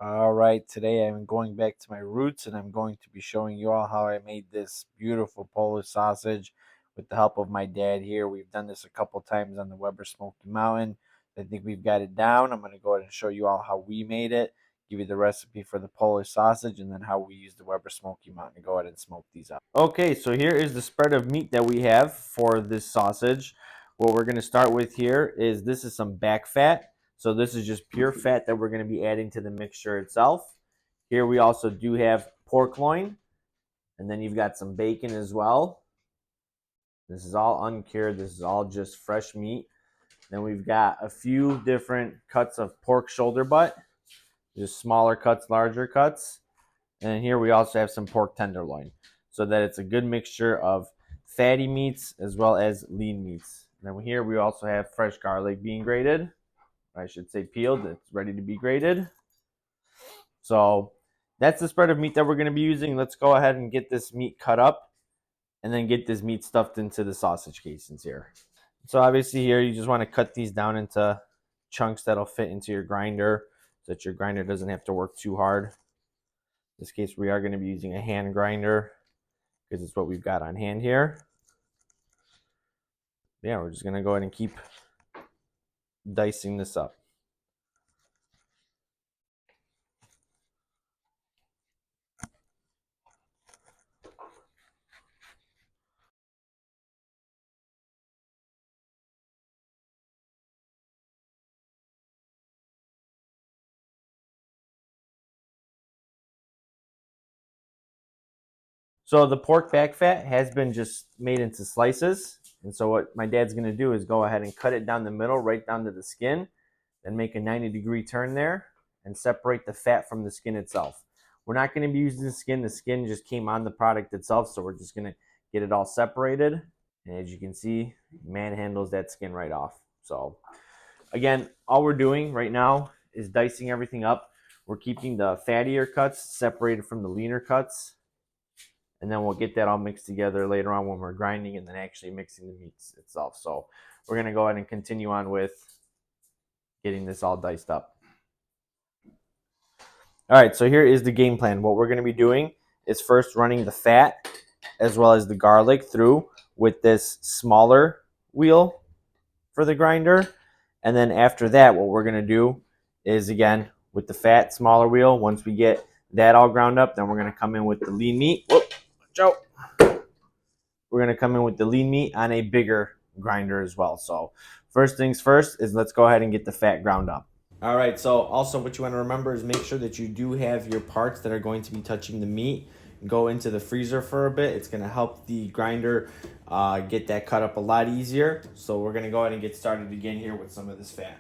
All right, today I'm going back to my roots and I'm going to be showing you all how I made this beautiful Polish sausage with the help of my dad here. We've done this a couple times on the Weber Smoky Mountain. I think we've got it down. I'm going to go ahead and show you all how we made it, give you the recipe for the Polish sausage, and then how we use the Weber Smoky Mountain to go ahead and smoke these up. Okay, so here is the spread of meat that we have for this sausage. What we're going to start with here is this is some back fat. So this is just pure fat that we're going to be adding to the mixture itself. Here we also do have pork loin, and then you've got some bacon as well. This is all uncured. This is all just fresh meat. Then we've got a few different cuts of pork shoulder butt, just smaller cuts, larger cuts. And here we also have some pork tenderloin, so that it's a good mixture of fatty meats as well as lean meats. And then here we also have fresh garlic being grated. I should say peeled. It's ready to be grated. So that's the spread of meat that we're going to be using. Let's go ahead and get this meat cut up and then get this meat stuffed into the sausage casings here. So obviously here you just want to cut these down into chunks that'll fit into your grinder so that your grinder doesn't have to work too hard. In this case we are going to be using a hand grinder because it's what we've got on hand here. Yeah, we're just going to go ahead and keep dicing this up. So the pork back fat has been just made into slices. And so what my dad's going to do is go ahead and cut it down the middle, right down to the skin, then make a 90-degree turn there and separate the fat from the skin itself. We're not going to be using the skin. The skin just came on the product itself, so we're just going to get it all separated. And as you can see, manhandles that skin right off. So again, all we're doing right now is dicing everything up. We're keeping the fattier cuts separated from the leaner cuts. And then we'll get that all mixed together later on when we're grinding and then actually mixing the meats itself. So we're going to go ahead and continue on with getting this all diced up. All right, so here is the game plan. What we're going to be doing is first running the fat as well as the garlic through with this smaller wheel for the grinder. And then after that, what we're going to do is, again, with the fat, smaller wheel, once we get that all ground up, then we're going to come in with the lean meat. Whoop, watch out. We're going to come in with the lean meat on a bigger grinder as well. So first things first is let's go ahead and get the fat ground up. All right, so also what you want to remember is make sure that you do have your parts that are going to be touching the meat go into the freezer for a bit. It's going to help the grinder get that cut up a lot easier. So we're going to go ahead and get started again here with some of this fat.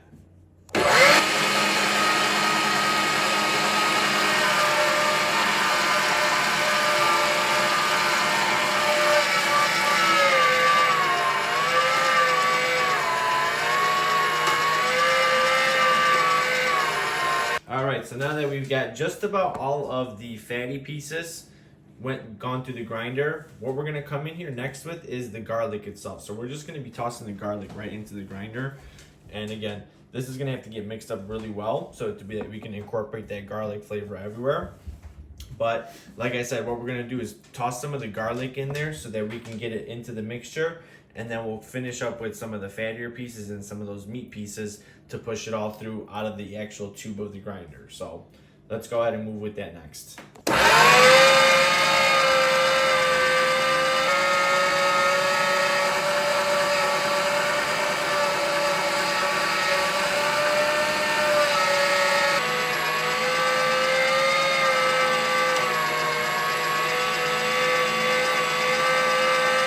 All right, so now that we've got just about all of the fatty pieces gone through the grinder, what we're gonna come in here next with is the garlic itself. So we're just gonna be tossing the garlic right into the grinder. And again, this is gonna have to get mixed up really well so to be that we can incorporate that garlic flavor everywhere. But like I said, what we're gonna do is toss some of the garlic in there so that we can get it into the mixture, and then we'll finish up with some of the fattier pieces and some of those meat pieces to push it all through out of the actual tube of the grinder. So let's go ahead and move with that next.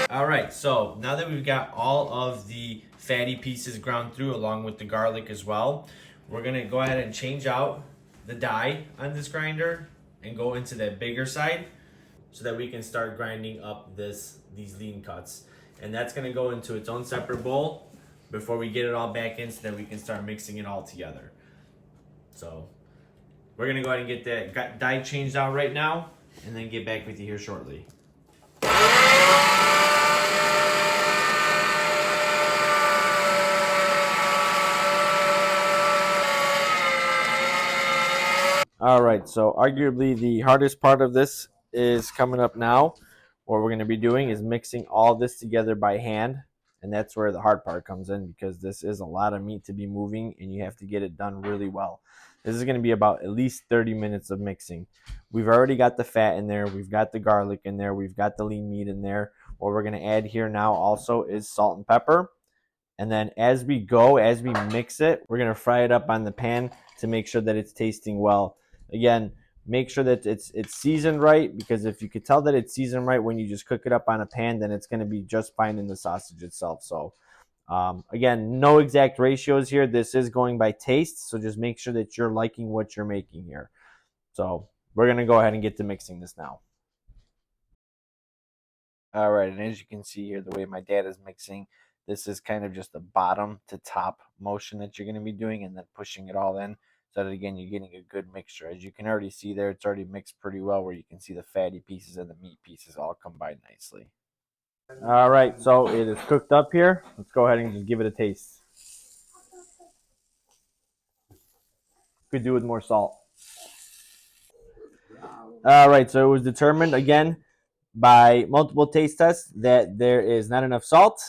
All right, so now that we've got all of the fatty pieces ground through along with the garlic as well, we're gonna go ahead and change out the die on this grinder and go into that bigger side so that we can start grinding up these lean cuts. And that's gonna go into its own separate bowl before we get it all back in so that we can start mixing it all together. So we're gonna go ahead and get that die changed out right now and then get back with you here shortly. All right, so arguably the hardest part of this is coming up now. What we're going to be doing is mixing all this together by hand, and that's where the hard part comes in because this is a lot of meat to be moving and you have to get it done really well. This is going to be about at least 30 minutes of mixing. We've already got the fat in there, we've got the garlic in there, we've got the lean meat in there. What we're going to add here now also is salt and pepper. And then as we go, as we mix it, we're going to fry it up on the pan to make sure that it's tasting well. Again, make sure that it's seasoned right, because if you could tell that it's seasoned right when you just cook it up on a pan, then it's going to be just fine in the sausage itself. So again, no exact ratios here. This is going by taste, so just make sure that you're liking what you're making here. So we're going to go ahead and get to mixing this now. All right, and as you can see here, the way my dad is mixing, this is kind of just a bottom to top motion that you're going to be doing, and then pushing it all in, so that again you're getting a good mixture. As you can already see there, it's already mixed pretty well, where you can see the fatty pieces and the meat pieces all combined nicely. All right, so it is cooked up here. Let's go ahead and just give it a taste. Could do with more salt. All right, so it was determined again by multiple taste tests that there is not enough salt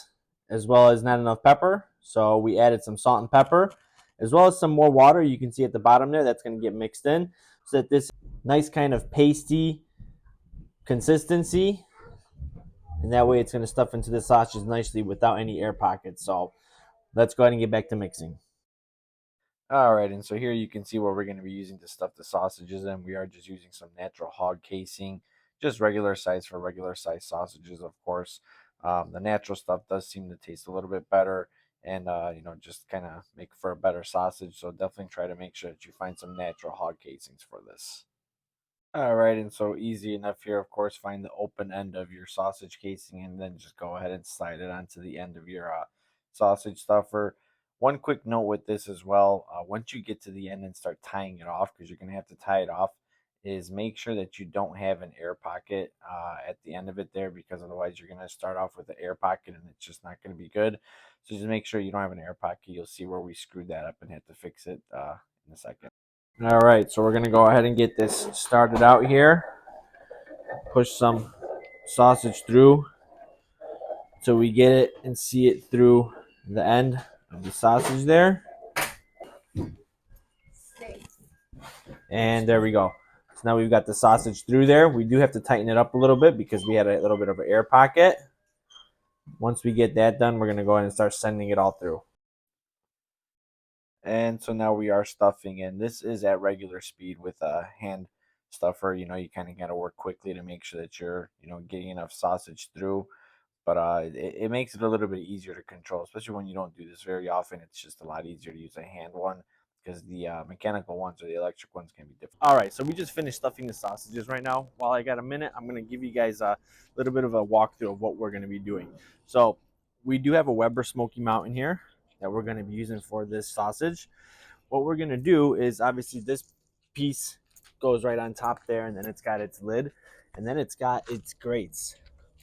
as well as not enough pepper. So we added some salt and pepper as well as some more water. You can see at the bottom there that's going to get mixed in so that this nice kind of pasty consistency, and that way it's going to stuff into the sausage nicely without any air pockets. So let's go ahead and get back to mixing. All right, and so here you can see what we're going to be using to stuff the sausages in. We are just using some natural hog casing, just regular size for regular size sausages, of course. The natural stuff does seem to taste a little bit better, and just kind of make for a better sausage. So definitely try to make sure that you find some natural hog casings for this. All right, and so easy enough here, of course, find the open end of your sausage casing and then just go ahead and slide it onto the end of your sausage stuffer. One quick note with this as well, once you get to the end and start tying it off, because you're going to have to tie it off, is make sure that you don't have an air pocket at the end of it there, because otherwise you're going to start off with an air pocket and it's just not going to be good. So just make sure you don't have an air pocket. You'll see where we screwed that up and had to fix it in a second. All right, so we're gonna go ahead and get this started out here. Push some sausage through so we get it and see it through the end of the sausage there. And there we go. So now we've got the sausage through there. We do have to tighten it up a little bit because we had a little bit of an air pocket. Once we get that done, we're gonna go ahead and start sending it all through. And so now we are stuffing in. This is at regular speed with a hand stuffer. You kind of got to work quickly to make sure that you're, getting enough sausage through. But it makes it a little bit easier to control, especially when you don't do this very often. It's just a lot easier to use a hand one because the mechanical ones or the electric ones can be different. All right, so we just finished stuffing the sausages right now. While I got a minute, I'm going to give you guys a little bit of a walkthrough of what we're going to be doing. So we do have a Weber Smoky Mountain here that we're going to be using for this sausage. What we're going to do is obviously this piece goes right on top there, and then it's got its lid, and then it's got its grates.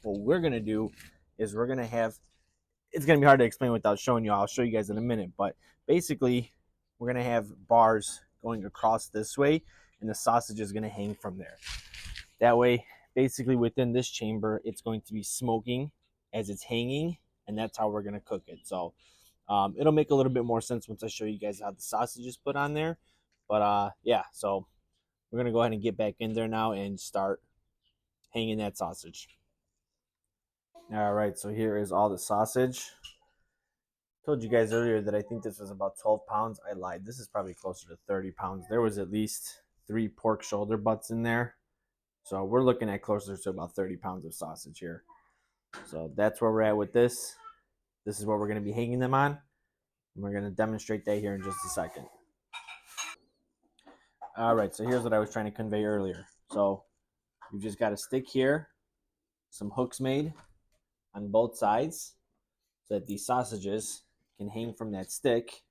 What we're going to do is we're going to have, it's going to be hard to explain without showing you. I'll show you guys in a minute, but basically we're going to have bars going across this way, and the sausage is going to hang from there. That way, basically within this chamber, it's going to be smoking as it's hanging, and that's how we're going to cook it. So it'll make a little bit more sense once I show you guys how the sausage is put on there. But yeah, so we're going to go ahead and get back in there now and start hanging that sausage. All right, so here is all the sausage. Told you guys earlier that I think this was about 12 pounds. I lied. This is probably closer to 30 pounds. There was at least 3 pork shoulder butts in there. So we're looking at closer to about 30 pounds of sausage here. So that's where we're at with this. This is what we're going to be hanging them on. And we're going to demonstrate that here in just a second. All right, so here's what I was trying to convey earlier. So you've just got a stick here, some hooks made on both sides so that these sausages can hang from that stick.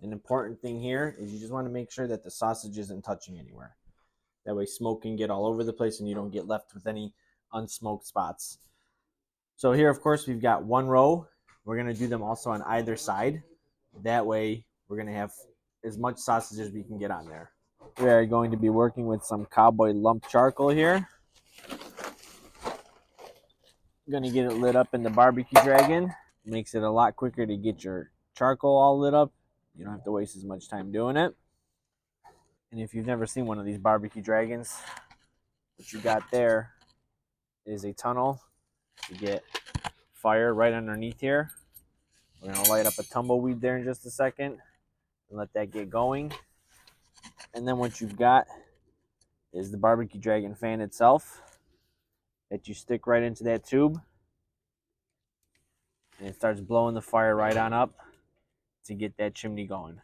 An important thing here is you just want to make sure that the sausage isn't touching anywhere. That way smoke can get all over the place and you don't get left with any unsmoked spots. So here, of course, we've got one row. We're going to do them also on either side. That way we're going to have as much sausage as we can get on there. We are going to be working with some cowboy lump charcoal here. I'm going to get it lit up in the barbecue dragon. Makes it a lot quicker to get your charcoal all lit up. You don't have to waste as much time doing it. And if you've never seen one of these barbecue dragons, what you got there is a tunnel to get fire right underneath here. We're going to light up a tumbleweed there in just a second and let that get going. And then what you've got is the barbecue dragon fan itself that you stick right into that tube. And it starts blowing the fire right on up to get that chimney going.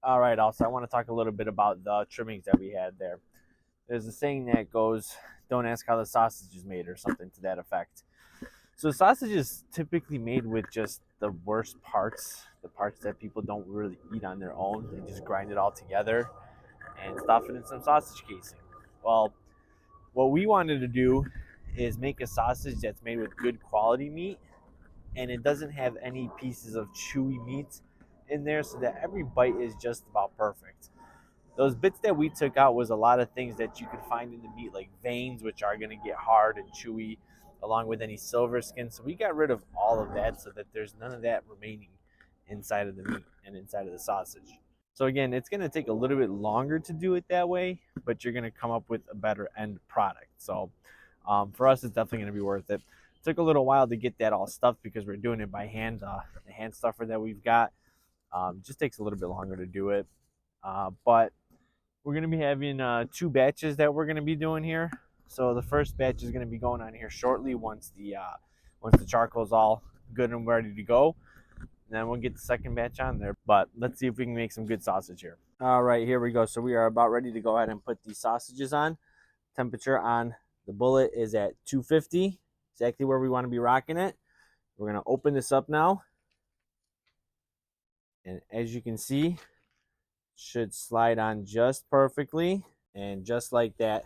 All right, also, I want to talk a little bit about the trimmings that we had there. There's a saying that goes, don't ask how the sausage is made, or something to that effect. So sausage is typically made with just the worst parts, the parts that people don't really eat on their own. They just grind it all together and stuff it in some sausage casing. Well, what we wanted to do is make a sausage that's made with good quality meat, and it doesn't have any pieces of chewy meat in there, so that every bite is just about perfect. Those bits that we took out was a lot of things that you could find in the meat, like veins, which are going to get hard and chewy, along with any silver skin. So we got rid of all of that so that there's none of that remaining inside of the meat and inside of the sausage. So again, it's going to take a little bit longer to do it that way, but you're going to come up with a better end product. So for us, it's definitely going to be worth it. It took a little while to get that all stuffed because we're doing it by hand. The hand stuffer that we've got just takes a little bit longer to do it. But we're going to be having two batches that we're going to be doing here. So the first batch is going to be going on here shortly once the charcoal is all good and ready to go. And then we'll get the second batch on there. But let's see if we can make some good sausage here. All right, here we go. So we are about ready to go ahead and put these sausages on. Temperature on the bullet is at 250, exactly where we want to be rocking it. We're going to open this up now. And as you can see, it should slide on just perfectly. And just like that,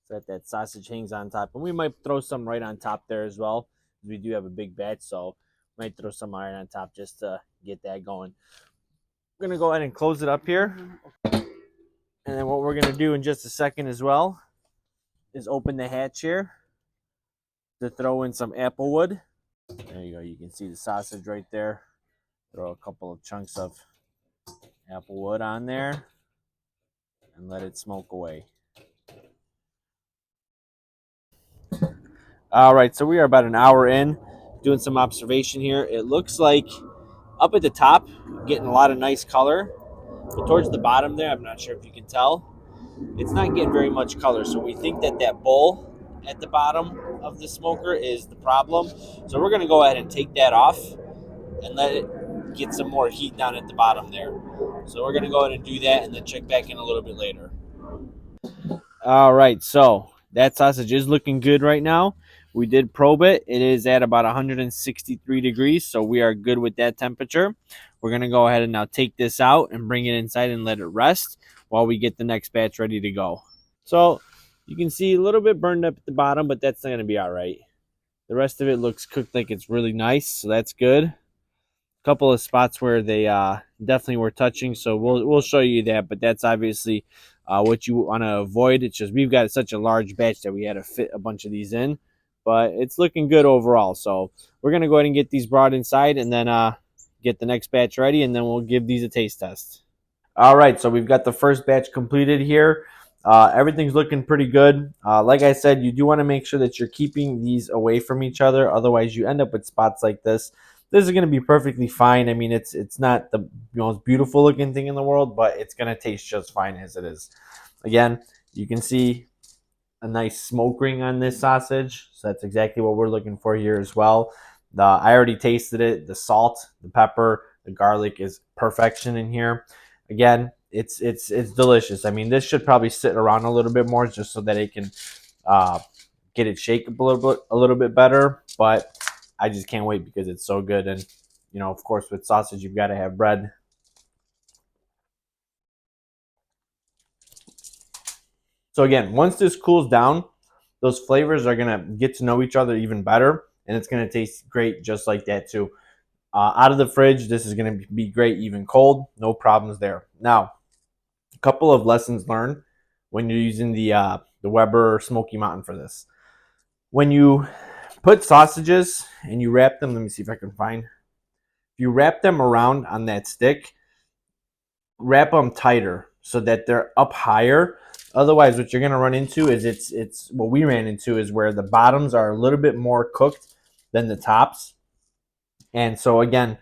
so that sausage hangs on top. And we might throw some right on top there as well. We do have a big batch, so might throw some right on top just to get that going. We're going to go ahead and close it up here. And then what we're going to do in just a second as well is open the hatch here to throw in some apple wood. There you go. You can see the sausage right there. Throw a couple of chunks of apple wood on there and let it smoke away. All right, so we are about an hour in doing some observation here. It looks like up at the top, getting a lot of nice color, but towards the bottom there, I'm not sure if you can tell, it's not getting very much color. So we think that that bowl at the bottom of the smoker is the problem. So we're going to go ahead and take that off and let it get some more heat down at the bottom there. So we're going to go ahead and do that and then check back in a little bit later. All right, so that sausage is looking good right now. We did probe it. It is at about 163 degrees, so we are good with that temperature. We're going to go ahead and now take this out and bring it inside and let it rest while we get the next batch ready to go. So you can see a little bit burned up at the bottom, but that's going to be all right. The rest of it looks cooked like it's really nice, so that's good. Couple of spots where they definitely were touching, so we'll show you that, but that's obviously what you want to avoid. It's just we've got such a large batch that we had to fit a bunch of these in, but it's looking good overall. So we're gonna go ahead and get these brought inside and then get the next batch ready, and then we'll give these a taste test. All right, so we've got the first batch completed here. Everything's looking pretty good. Like I said, you do want to make sure that you're keeping these away from each other. Otherwise, you end up with spots like this. This is going to be perfectly fine. I mean, it's not the most beautiful looking thing in the world, but it's going to taste just fine as it is. Again, you can see a nice smoke ring on this sausage. So that's exactly what we're looking for here as well. I already tasted it. The salt, the pepper, the garlic is perfection in here. Again, it's delicious. I mean, this should probably sit around a little bit more just so that it can get it shaken a little bit better. But I just can't wait because it's so good. And you know, of course, with sausage, you've got to have bread. So again, once this cools down, those flavors are gonna get to know each other even better, and it's gonna taste great just like that too. Out of the fridge, this is gonna be great even cold, no problems there. Now, a couple of lessons learned when you're using the Weber Smoky Mountain for this. When you put sausages and you wrap them, let me see if I can find. If you wrap them around on that stick, wrap them tighter so that they're up higher. Otherwise, what you're gonna run into is it's what we ran into is where the bottoms are a little bit more cooked than the tops. And so again,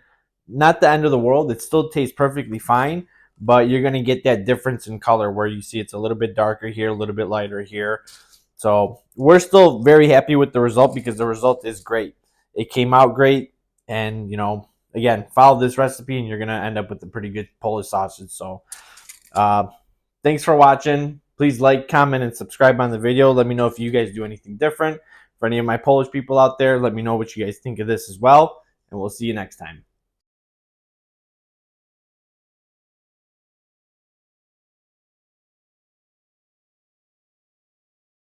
not the end of the world. It still tastes perfectly fine, but you're gonna get that difference in color where you see it's a little bit darker here, a little bit lighter here. So we're still very happy with the result because the result is great. It came out great, and again, follow this recipe and you're gonna end up with a pretty good Polish sausage. So uh, thanks for watching. Please like, comment, and subscribe on the video. Let me know if you guys do anything different. For any of my Polish people out there, let me know what you guys think of this as well, and we'll see you next time.